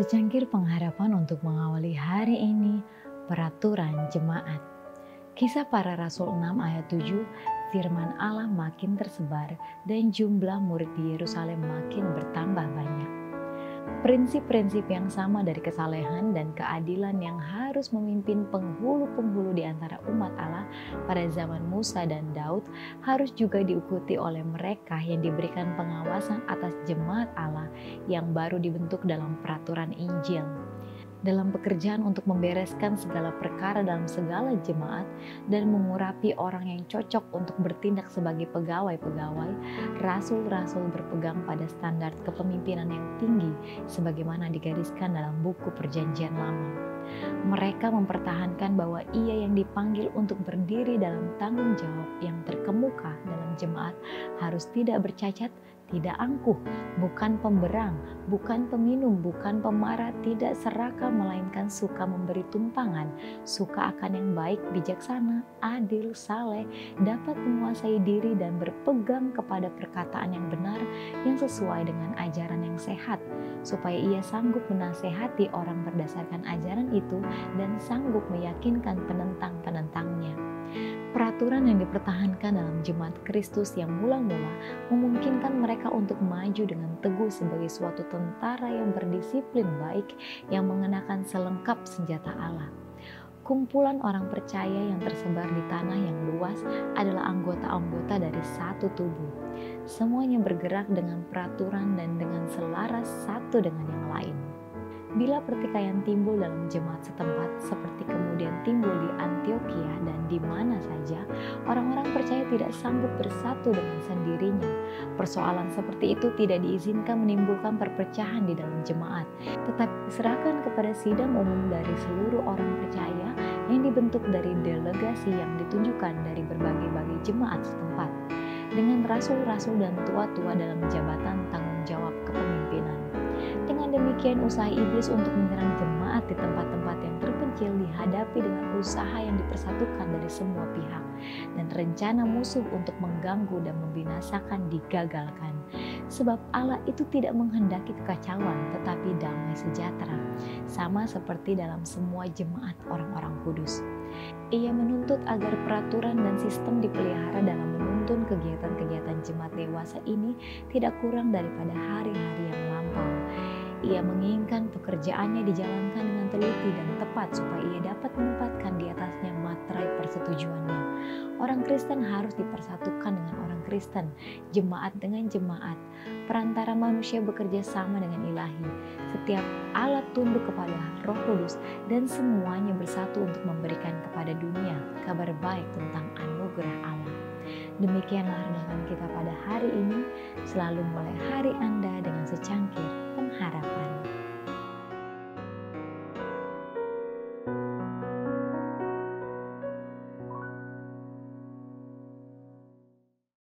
Secangkir pengharapan untuk mengawali hari ini, peraturan jemaat. Kisah para Rasul 6 ayat 7, firman Allah makin tersebar dan jumlah murid di Yerusalem makin bertambah banyak. Prinsip-prinsip yang sama dari kesalehan dan keadilan yang harus memimpin penghulu-penghulu di antara umat Allah pada zaman Musa dan Daud harus juga diikuti oleh mereka yang diberikan pengawasan atas jemaat Allah yang baru dibentuk dalam peraturan Injil. Dalam pekerjaan untuk membereskan segala perkara dalam segala jemaat dan mengurapi orang yang cocok untuk bertindak sebagai pegawai-pegawai, rasul-rasul berpegang pada standar kepemimpinan yang tinggi sebagaimana digariskan dalam buku Perjanjian Lama. Mereka mempertahankan bahwa ia yang dipanggil untuk berdiri dalam tanggung jawab yang terkemuka dalam jemaat harus tidak bercacat, tidak angkuh, bukan pemberang, bukan peminum, bukan pemarah, tidak serakah, melainkan suka memberi tumpangan, suka akan yang baik, bijaksana, adil, saleh, dapat menguasai diri dan berpegang kepada perkataan yang benar yang sesuai dengan ajaran yang sehat, supaya ia sanggup menasehati orang berdasarkan ajaran itu dan sanggup meyakinkan penentang-penentangnya. Peraturan yang dipertahankan dalam jemaat Kristus yang mula-mula memungkinkan mereka untuk maju dengan teguh sebagai suatu tentara yang berdisiplin baik yang mengenakan selengkap senjata Allah. Kumpulan orang percaya yang tersebar di tanah yang luas adalah anggota-anggota dari satu tubuh. Semuanya bergerak dengan peraturan dan dengan selaras satu dengan yang lain. Bila pertikaian timbul dalam jemaat setempat seperti kemudian timbul di Antioquia dan di mana saja, orang-orang percaya tidak sanggup bersatu dengan sendirinya. Persoalan seperti itu tidak diizinkan menimbulkan perpecahan di dalam jemaat, tetapi diserahkan kepada sidang umum dari seluruh orang percaya yang dibentuk dari delegasi yang ditunjukkan dari berbagai-bagai jemaat setempat, dengan rasul-rasul dan tua-tua dalam jabatan tanggung jawab kepemimpinan. Dengan demikian usaha iblis untuk menyerang jemaat di tempat-tempat yang terpencil dihadapi dengan usaha yang dipersatukan dari semua pihak, dan rencana musuh untuk mengganggu dan membinasakan digagalkan. Sebab Allah itu tidak menghendaki kekacauan tetapi damai sejahtera, sama seperti dalam semua jemaat orang-orang kudus. Ia menuntut agar peraturan dan sistem dipelihara dalam menuntun kegiatan-kegiatan jemaat dewasa ini tidak kurang daripada hari-hari yang lampau. Ia menginginkan pekerjaannya dijalankan dengan teliti dan tepat supaya ia dapat menempatkan di atasnya materai persetujuannya. Orang Kristen harus dipersatukan dengan orang Kristen, jemaat dengan jemaat. Perantara manusia bekerja sama dengan ilahi. Setiap alat tunduk kepada Roh Kudus dan semuanya bersatu untuk memberikan kepada dunia kabar baik tentang anugerah Allah. Demikianlah renungan kita pada hari ini. Selalu mulai hari Anda dengan secangkir pengharapan.